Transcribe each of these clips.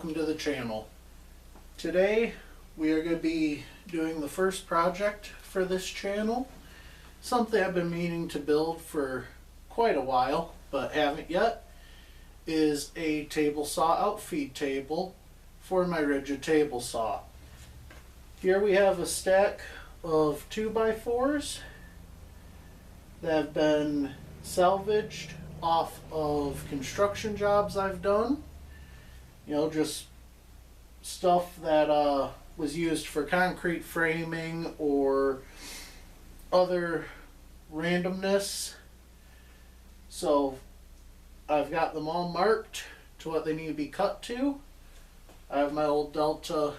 welcome to the channel. Today we are going to be doing the first project for this channel. Something I've been meaning to build for quite a while but haven't yet is a table saw outfeed table for my rigid table saw. Here we have a stack of 2x4s that have been salvaged off of construction jobs I've done. You know, just stuff that was used for concrete framing or other randomness. So I've got them all marked to what they need to be cut to. I have my old Delta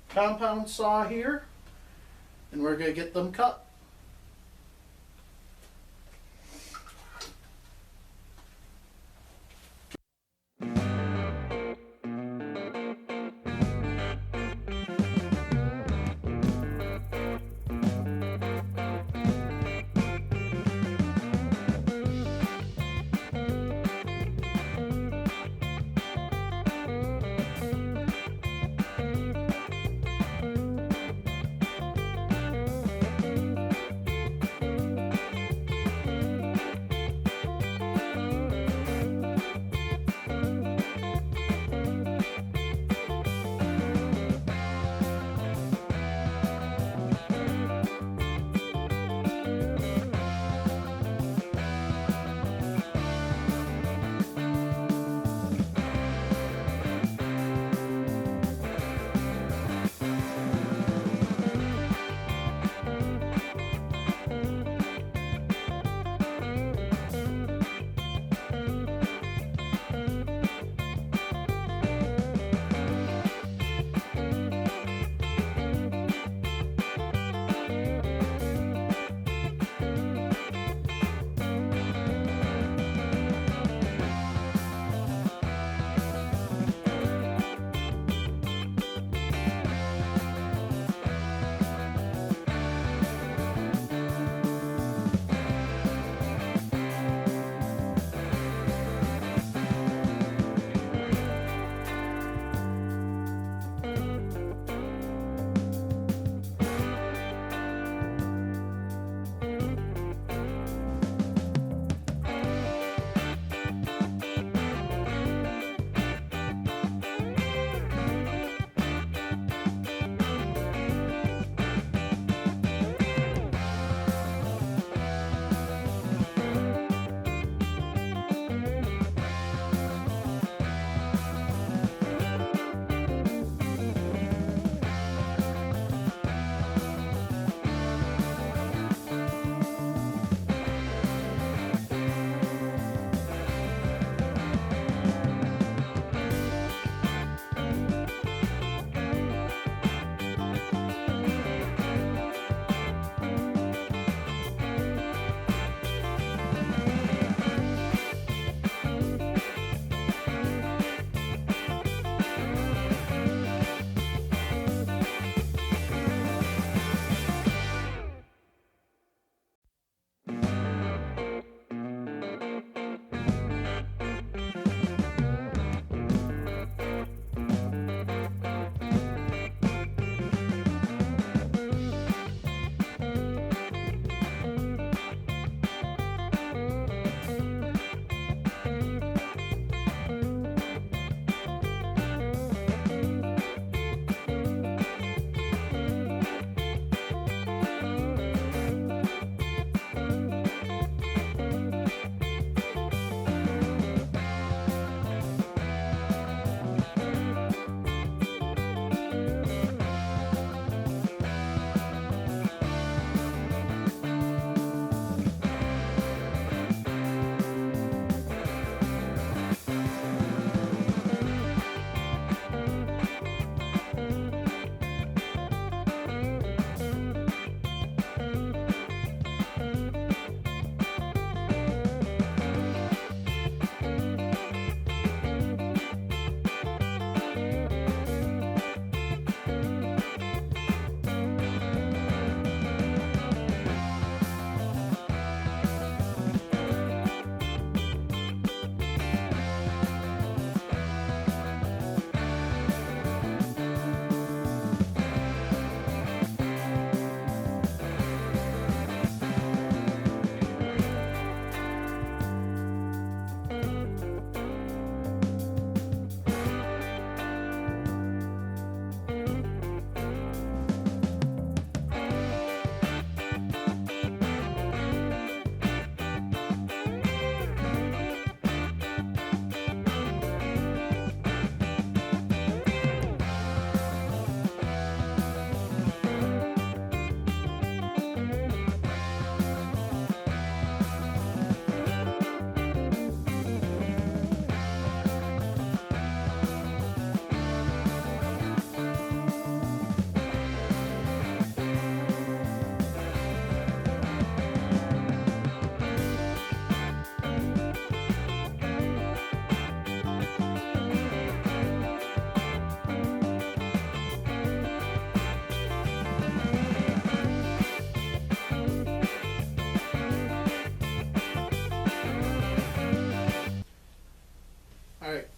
compound saw here, and we're going to get them cut.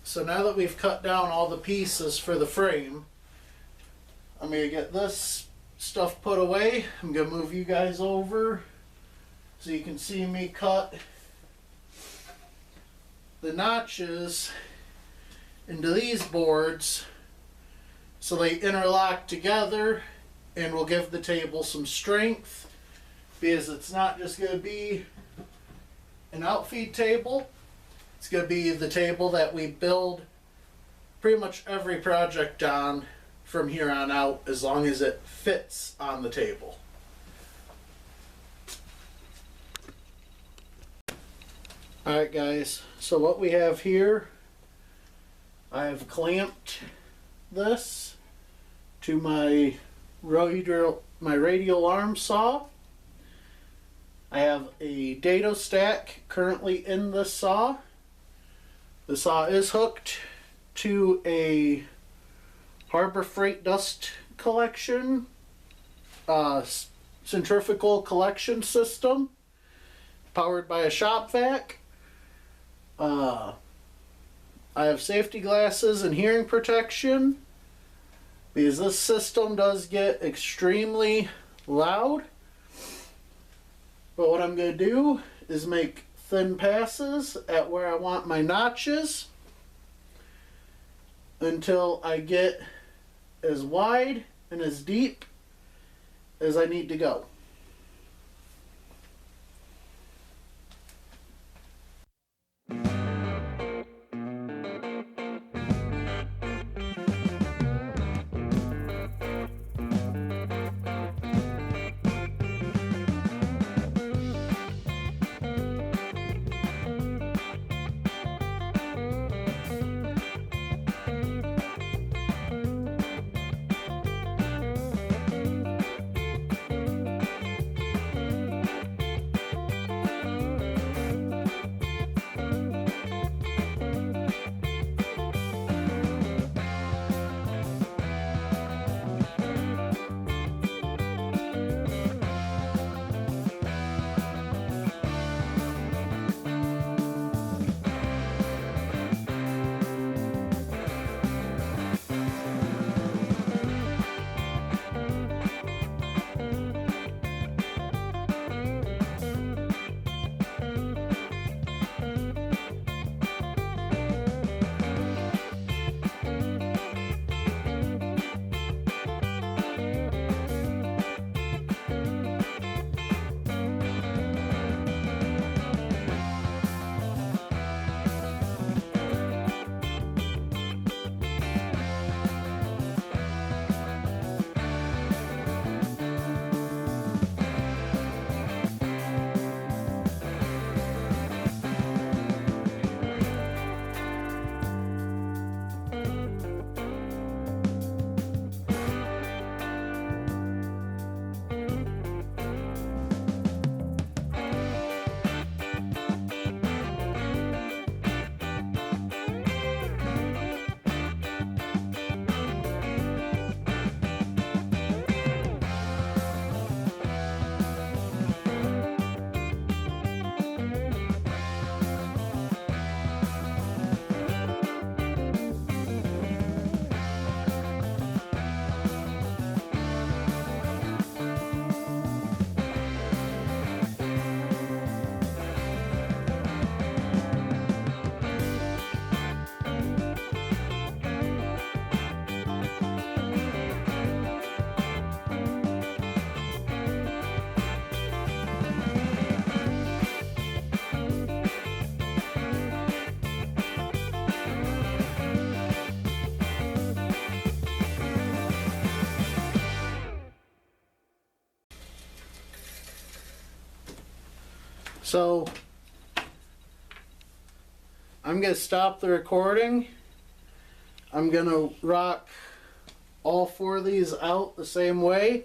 So now that we've cut down all the pieces for the frame, I'm going to get this stuff put away. I'm going to move you guys over so you can see me cut the notches into these boards so they interlock together and will give the table some strength, because it's not just going to be an outfeed table. It's going to be the table that we build pretty much every project on from here on out, as long as it fits on the table. Alright guys, so what we have here, I have clamped this to my radial arm saw. I have a dado stack currently in the saw. The saw is hooked to a Harbor Freight dust collection, centrifugal collection system, powered by a shop vac. I have safety glasses and hearing protection, because this system does get extremely loud. But what I'm going to do is make thin passes at where I want my notches until I get as wide and as deep as I need to go. So I'm going to stop the recording. I'm going to rock all four of these out the same way.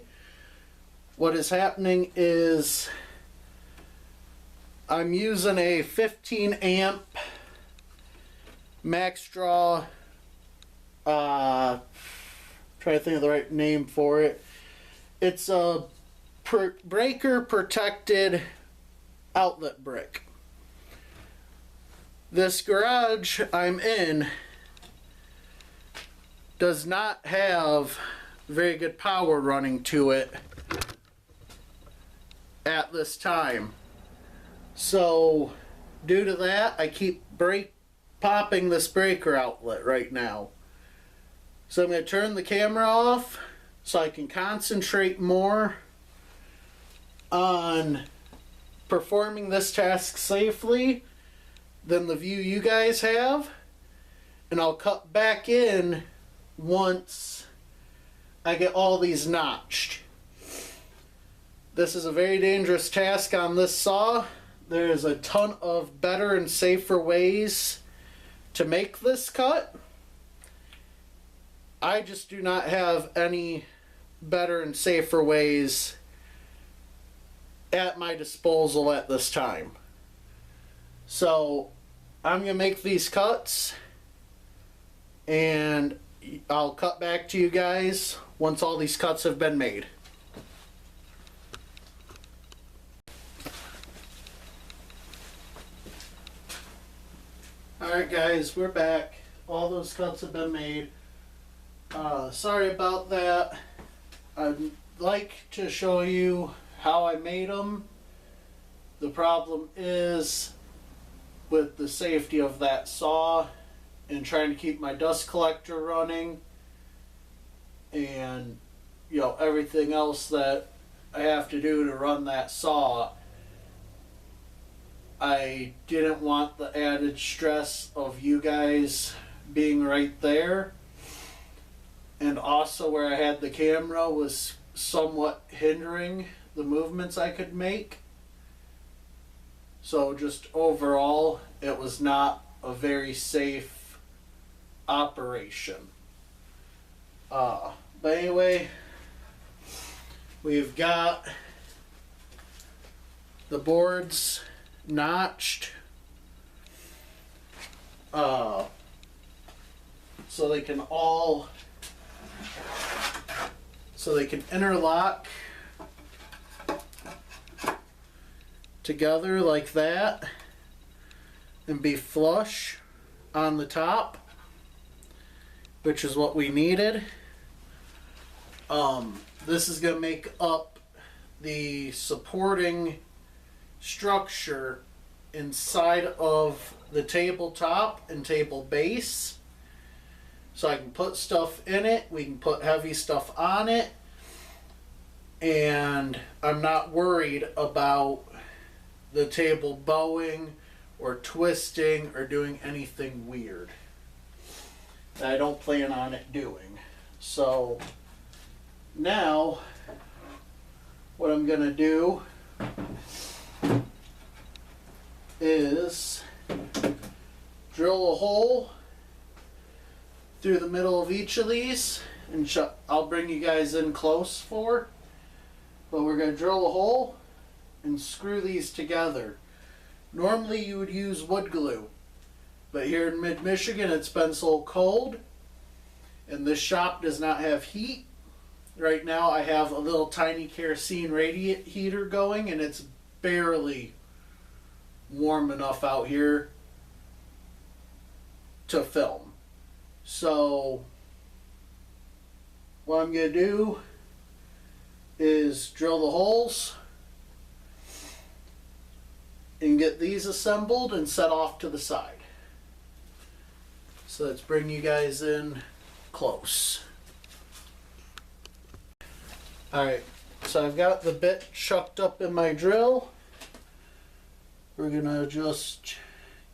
What is happening is I'm using a 15 amp max draw, try to think of the right name for it. It's a breaker protected outlet brick. This garage I'm in does not have very good power running to it at this time. So due to that, I keep popping this breaker outlet right now. So I'm going to turn the camera off so I can concentrate more on performing this task safely than the view you guys have. And I'll cut back in once I get all these notched. This is a very dangerous task on this saw. There's a ton of better and safer ways to make this cut. I just do not have any better and safer ways at my disposal at this time. So I'm going to make these cuts and I'll cut back to you guys once all these cuts have been made. Alright guys, we're back. All those cuts have been made. Sorry about that. I'd like to show you how I made them. The problem is with the safety of that saw and trying to keep my dust collector running and everything else that I have to do to run that saw. I didn't want the added stress of you guys being right there, and also where I had the camera was somewhat hindering the movements I could make. So just overall, it was not a very safe operation. But anyway, we've got the boards notched so they can interlock together like that and be flush on the top, which is what we needed. This is going to make up the supporting structure inside of the tabletop and table base, so I can put stuff in it, we can put heavy stuff on it, and I'm not worried about the table bowing or twisting or doing anything weird that I don't plan on it doing. So now what I'm gonna do is drill a hole through the middle of each of these, and I'll bring you guys in close but we're going to drill a hole and screw these together. Normally you would use wood glue, but here in mid-Michigan it's been so cold and this shop does not have heat. Right now I have a little tiny kerosene radiant heater going and it's barely warm enough out here to film. So what I'm going to do is drill the holes and get these assembled and set off to the side. So let's bring you guys in close. Alright, so I've got the bit chucked up in my drill. We're going to just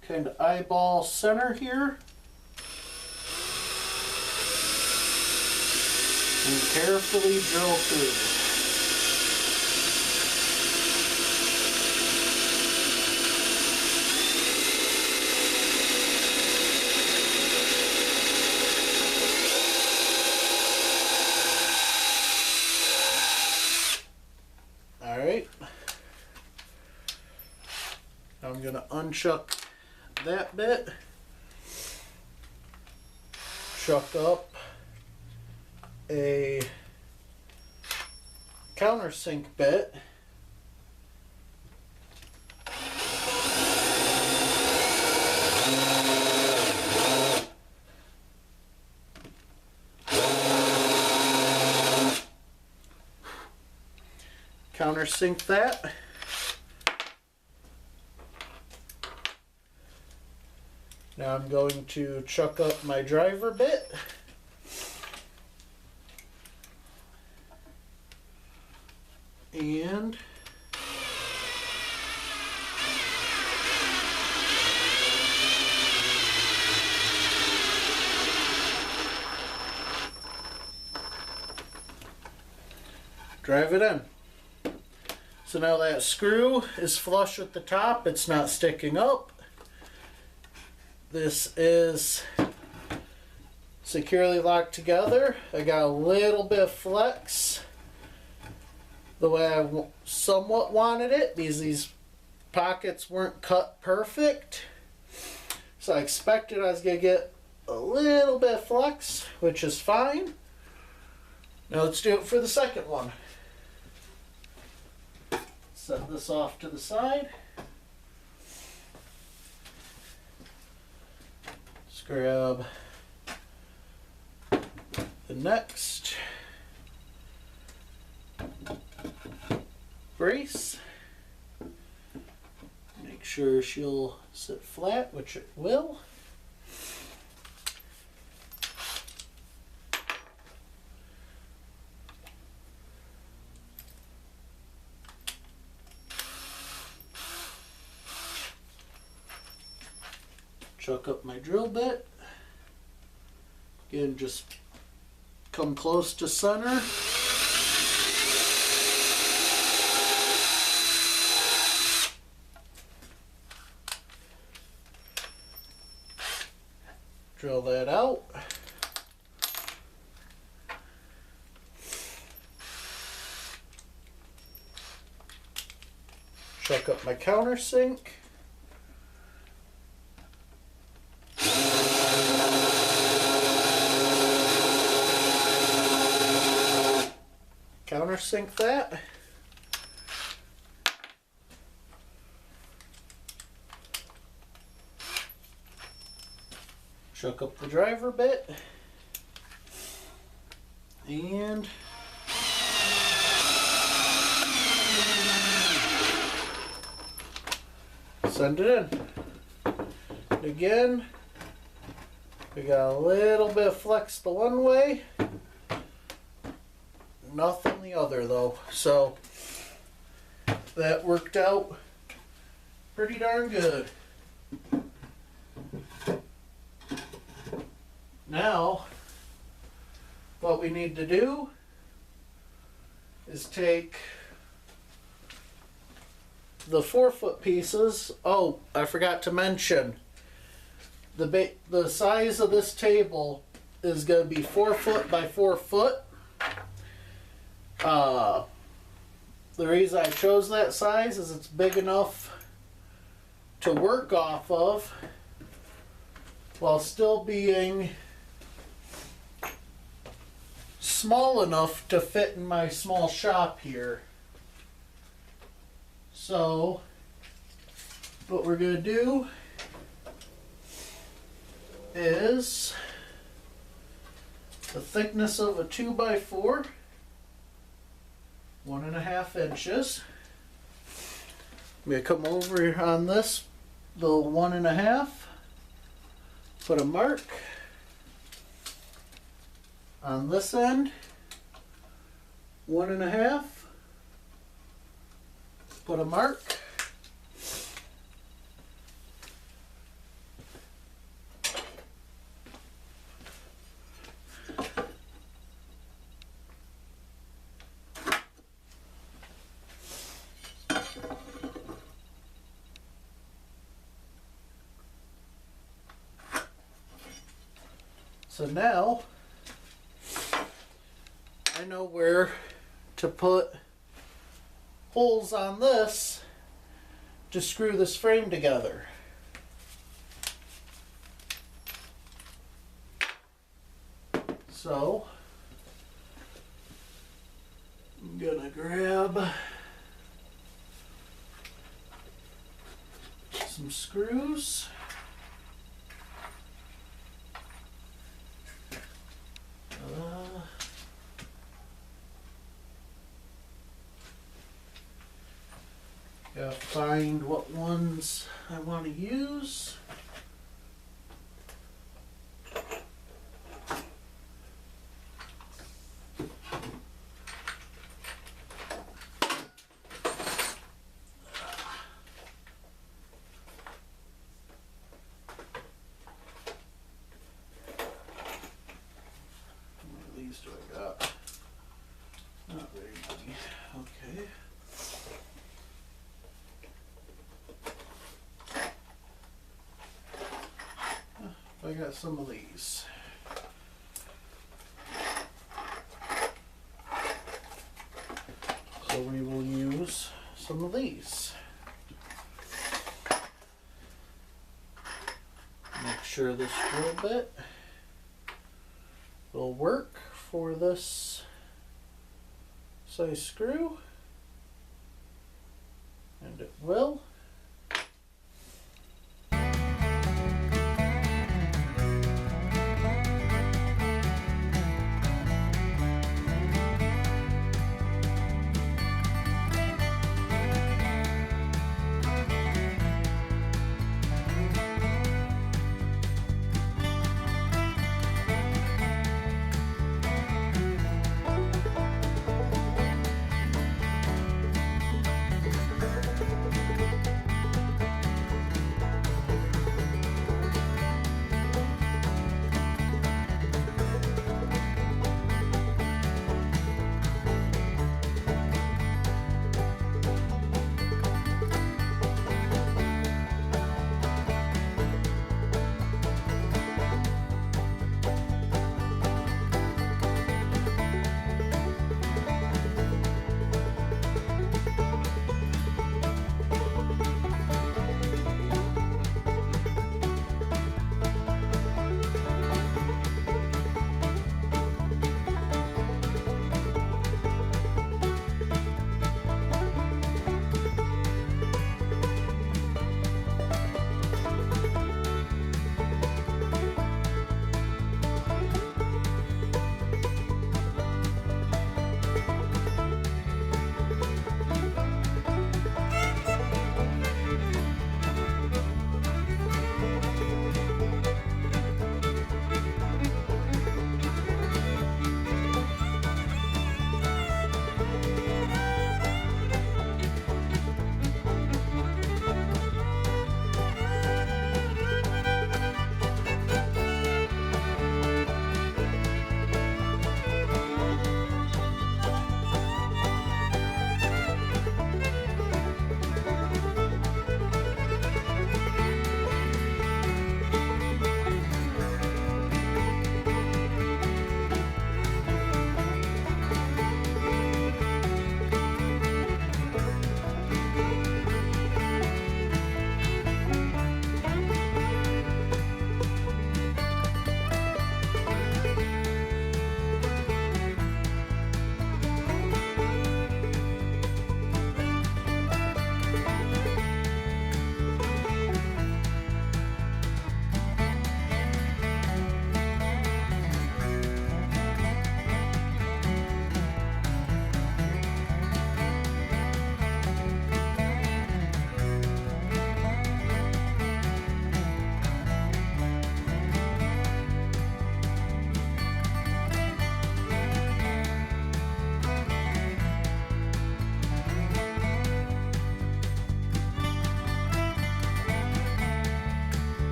kind of eyeball center here and carefully drill through. Alright, I'm going to unchuck that bit, chuck up a countersink bit, countersink that. Now I'm going to chuck up my driver bit. And drive it in. So now that screw is flush at the top, it's not sticking up. This is securely locked together. I got a little bit of flex the way I somewhat wanted it because these pockets weren't cut perfect. So I expected I was going to get a little bit of flex, which is fine. Now let's do it for the second one. Set this off to the side. Let's grab the next brace. Make sure she'll sit flat, which it will. Chuck up my drill bit. Again, just come close to center. Drill that out. Chuck up my countersink. Countersink that. Chuck up the driver bit. And send it in. And again, we got a little bit of flex the one way. Nothing the other though, so that worked out pretty darn good. Now what we need to do is take the 4-foot pieces. Oh, I forgot to mention the size of this table is going to be 4 foot by 4 foot. The reason I chose that size is it's big enough to work off of while still being small enough to fit in my small shop here. So what we're going to do is the thickness of a 2x4, 1.5 inches. I'm going to come over on this, the 1.5, put a mark on this end, 1.5, put a mark. So now I know where to put holes on this to screw this frame together. So I'm gonna grab some screws. ones I want to use. These do I got? Not very many. Okay. I got some of these. So we will use some of these. Make sure this drill bit will work for this size screw, and it will.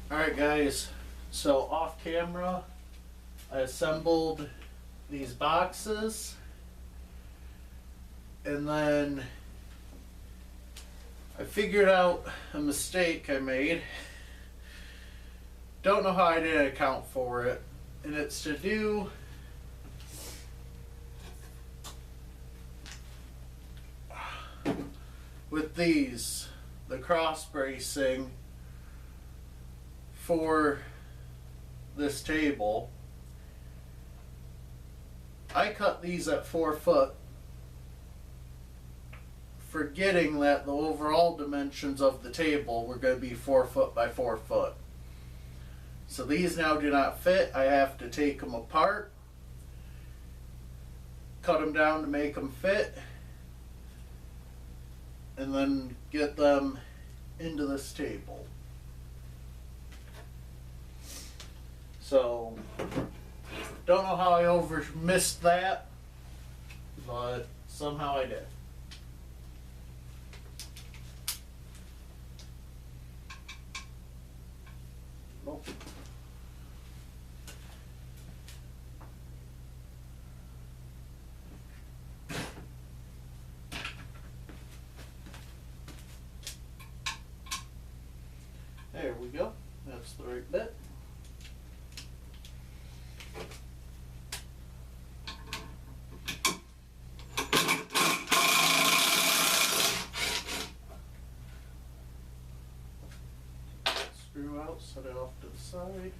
Alright guys, so off camera I assembled these boxes, and then I figured out a mistake I made. Don't know how I didn't account for it, and it's to do with these, the cross bracing for this table. I cut these at 4 foot forgetting that the overall dimensions of the table were going to be 4 foot by 4 foot. So these now do not fit. I have to take them apart, cut them down to make them fit, and then get them into this table. So, don't know how I missed that, but somehow I did. Nope. There we go. That's the right bit. Screw out, set it off to the side.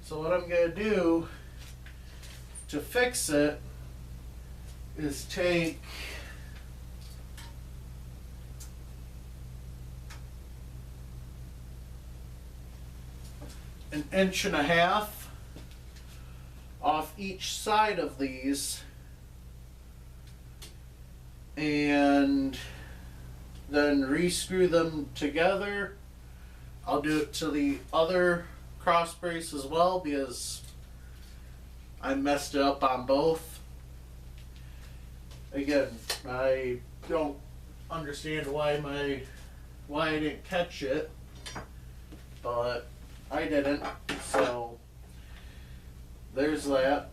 So what I'm going to do to fix it is take an 1.5 inches off each side of these and then re-screw them together. I'll do it to the other cross brace as well because I messed it up on both. Again, I don't understand why I didn't catch it, but I didn't, so there's that.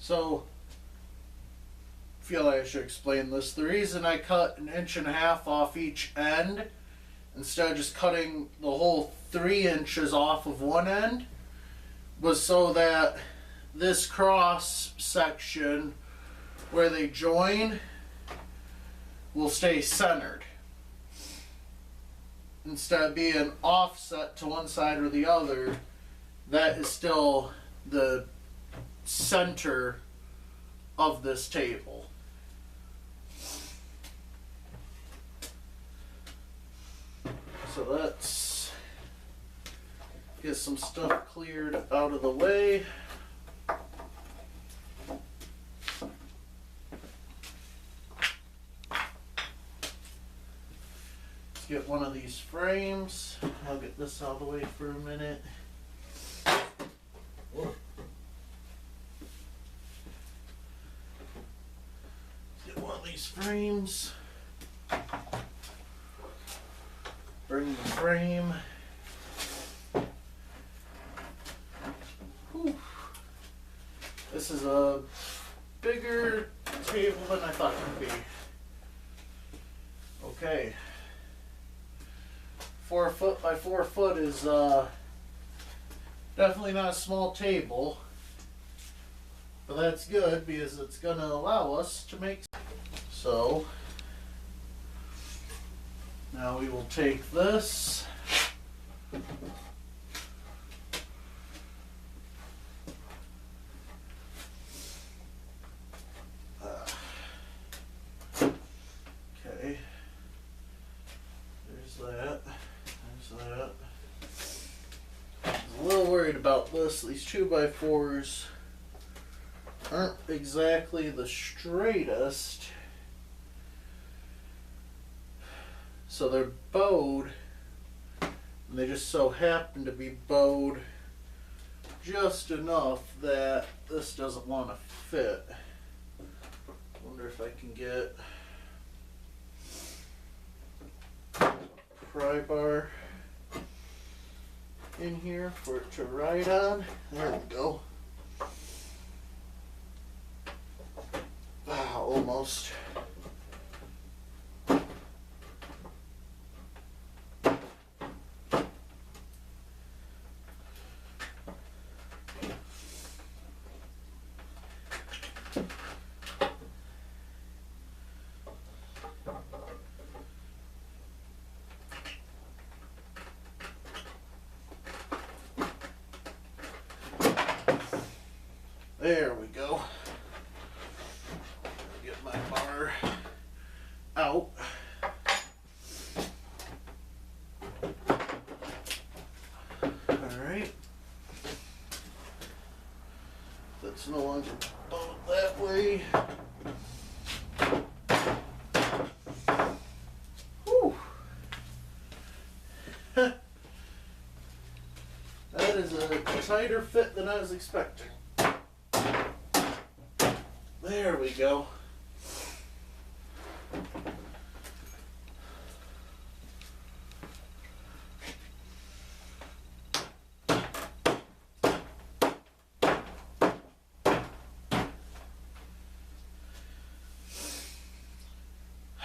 So, I feel like I should explain this. The reason I cut 1.5 inches off each end, instead of just cutting the whole 3 inches off of one end, was so that this cross section where they join will stay centered. Instead of being offset to one side or the other, that is still the center of this table. So let's get some stuff cleared out of the way. Let's get one of these frames. I'll get this out of the way for a minute. Get one of these frames. Bring the frame. Whew. This is a bigger table than I thought it would be. Okay. 4 foot by 4 foot is definitely not a small table, but that's good because it's going to allow us to make. So now we will take this, okay, there's that. I'm a little worried about this. These 2x4s aren't exactly the straightest. So they're bowed, and they just so happen to be bowed just enough that this doesn't want to fit. Wonder if I can get a pry bar in here for it to ride on. There we go. Almost. There we go. Get my bar out. Alright. That's no longer bowed that way. Whew. That is a tighter fit than I was expecting. There we go.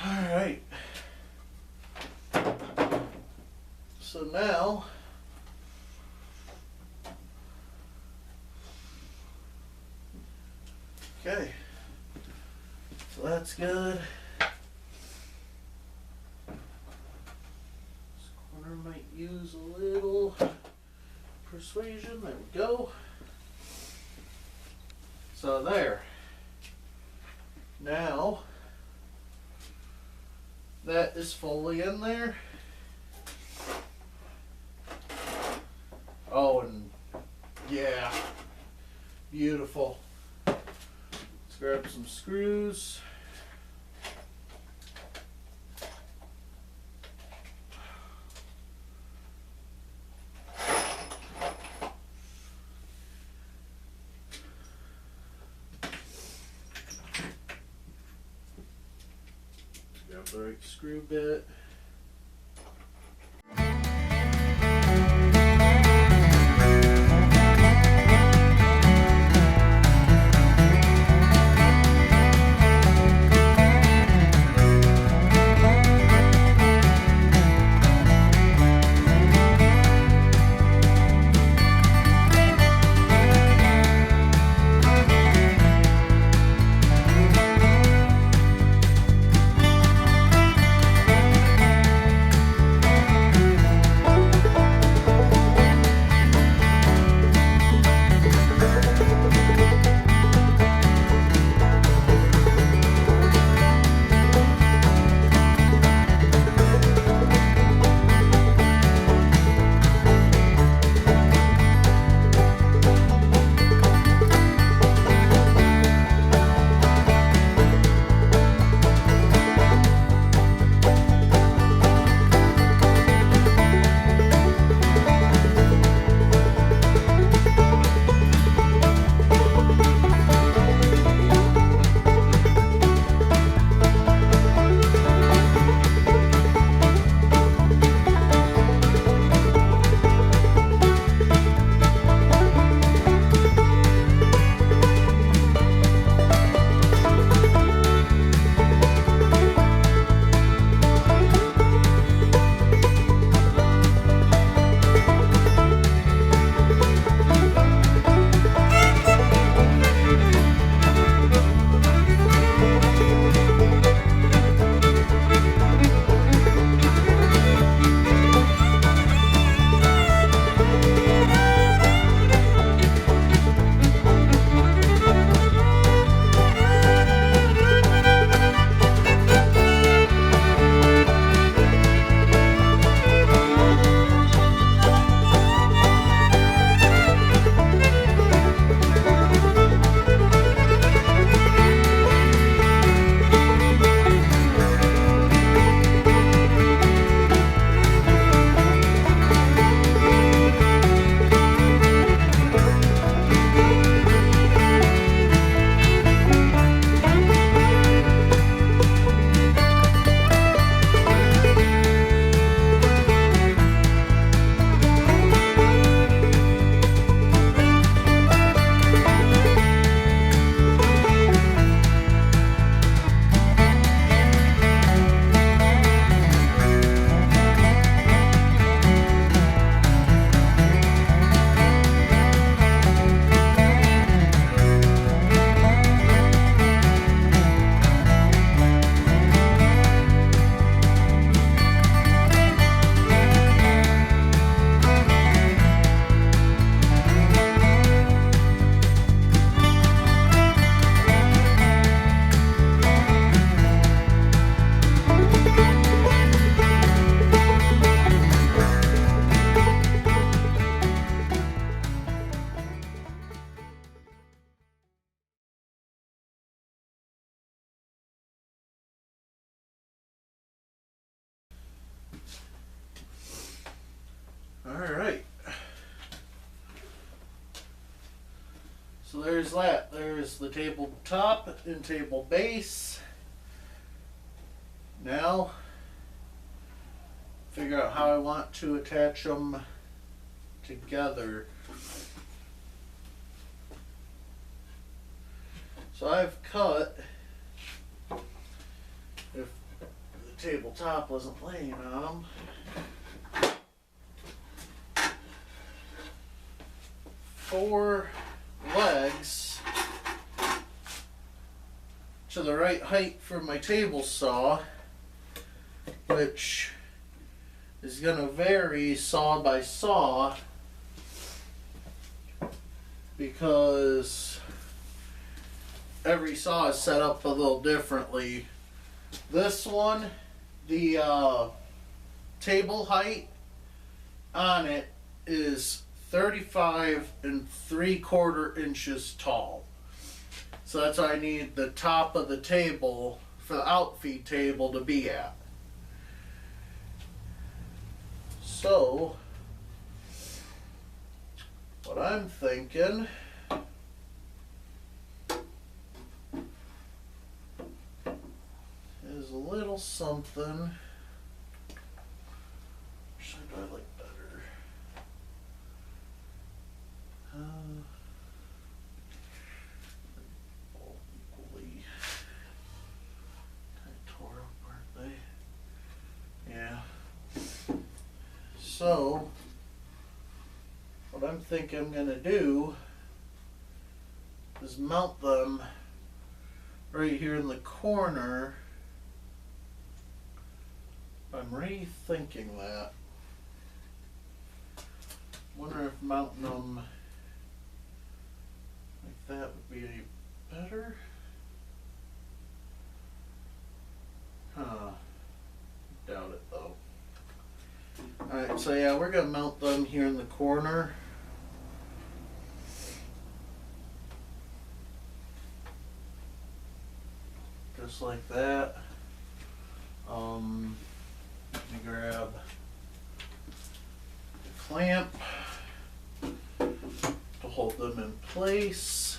All right. So now okay. So that's good. This corner might use a little persuasion. There we go. So there. Now that is fully in there. Oh, and yeah, beautiful. Let's grab some screws. Grab the right screw bit. Alright. So there's that. There's the table top and table base. Now, figure out how I want to attach them together. So I've cut, if the tabletop wasn't laying on them, 4 legs to the right height for my table saw, which is going to vary saw by saw because every saw is set up a little differently. This one, the table height on it is 35 3/4 inches tall. So that's why I need the top of the table for the outfeed table to be at. So what I'm thinking is a little something. Which side do I like better? All equally kind of tore up, aren't they? Yeah. So what I'm thinking I'm gonna do is mount them right here in the corner. I'm rethinking that. Wonder if mounting them like that would be any better. Huh. Doubt it though. Alright, so yeah, we're gonna mount them here in the corner. Just like that. Let me grab the clamp to hold them in place.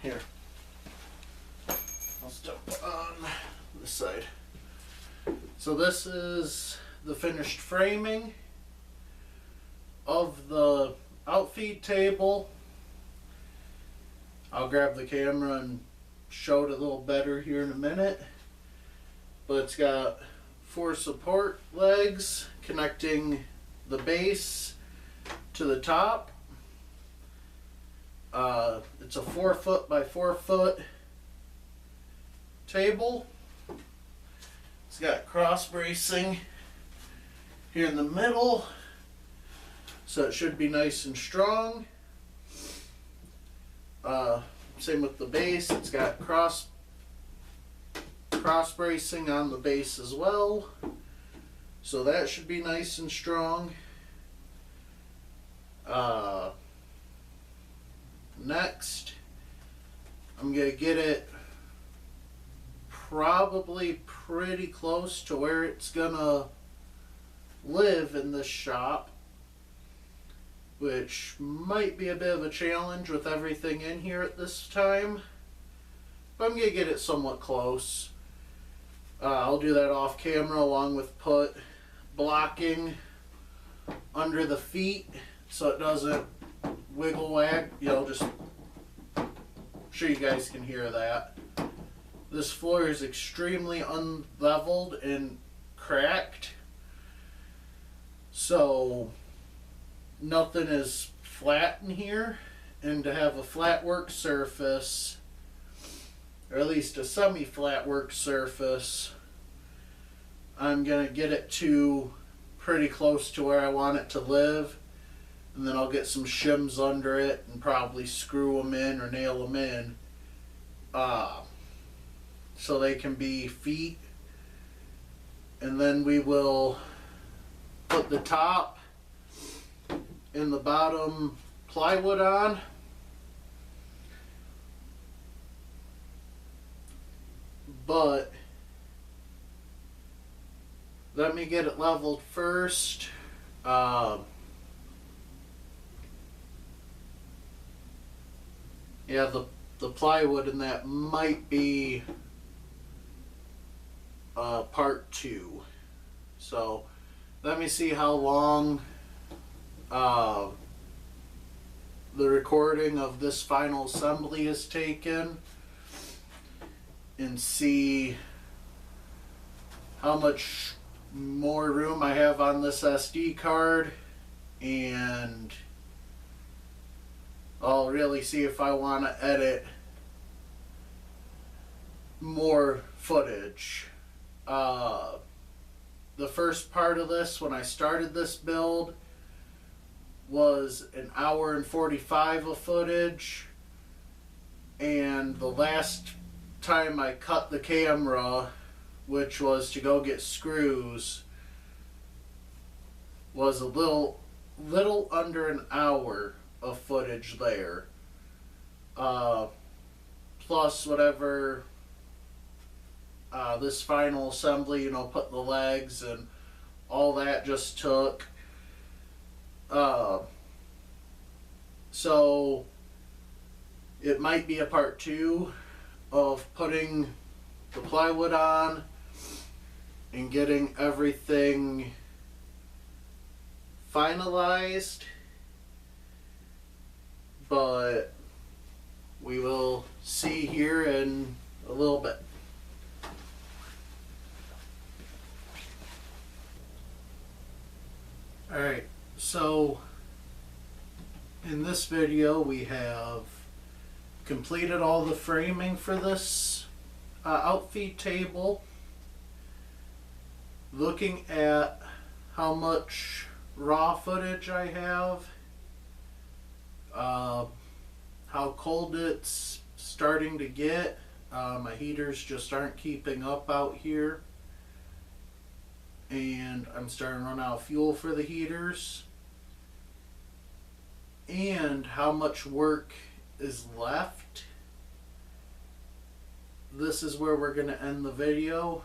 Here. I'll step on this side. So this is the finished framing of the outfeed table. I'll grab the camera and show it a little better here in a minute. But it's got 4 support legs connecting the base to the top. It's a 4 foot by 4 foot table. It's got cross bracing here in the middle, so it should be nice and strong. Same with the base. It's got cross bracing on the base as well, so that should be nice and strong. Next, I'm gonna get it probably pretty close to where it's gonna live in this shop, which might be a bit of a challenge with everything in here at this time, but I'm gonna get it somewhat close. I'll do that off camera, along with put blocking under the feet so it doesn't wiggle wag. Just sure you guys can hear that. This floor is extremely unleveled and cracked, so nothing is flat in here. And to have a flat work surface, or at least a semi-flat work surface, I'm gonna get it to pretty close to where I want it to live, and then I'll get some shims under it and probably screw them in or nail them in, so they can be feet. And then we will put the top and the bottom plywood on. But let me get it leveled first. Yeah, the plywood in that might be part 2. So let me see how long the recording of this final assembly is taken, and see how much more room I have on this SD card, and I'll really see if I want to edit more footage. The first part of this, when I started this build, was an hour and 45 of footage, and the last time I cut the camera, which was to go get screws, was a little under an hour of footage there, plus whatever this final assembly, put the legs and all that just took. So it might be a part 2 of putting the plywood on and getting everything finalized, but we will see here in a little bit. Alright, so in this video we have completed all the framing for this outfeed table. Looking at how much raw footage I have, how cold it's starting to get. My heaters just aren't keeping up out here, and I'm starting to run out of fuel for the heaters, and how much work is left. This is where we're going to end the video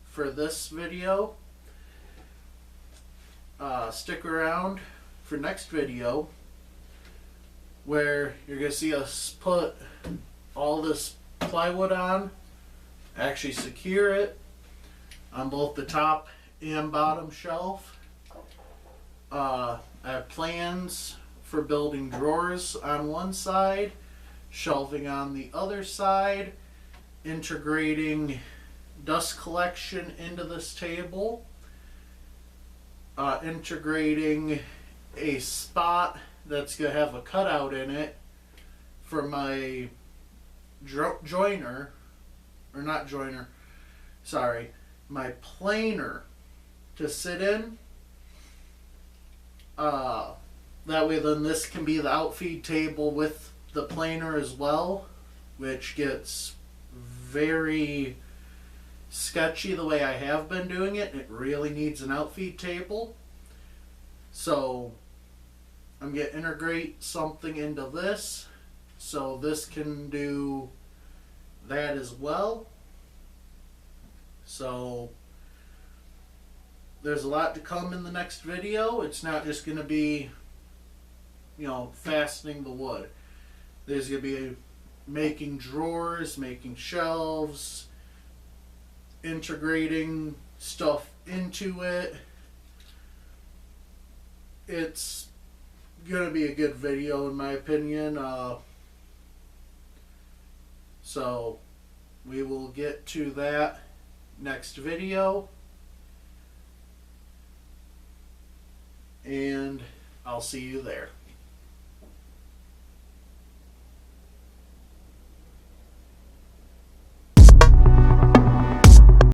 for this video. Stick around for next video where you're going to see us put all this plywood on, actually secure it on both the top and bottom shelf. I have plans for building drawers on one side, shelving on the other side, integrating dust collection into this table, integrating a spot that's going to have a cutout in it for my joiner, or not joiner, sorry, my planer to sit in. That way then this can be the outfeed table with the planer as well, which gets very sketchy the way I have been doing it. It really needs an outfeed table. So I'm going to integrate something into this so this can do that as well. So there's a lot to come in the next video. It's not just going to be, you know, fastening the wood. There's going to be making drawers, making shelves, integrating stuff into it. It's going to be a good video in my opinion. So we will get to that next video. And I'll see you there.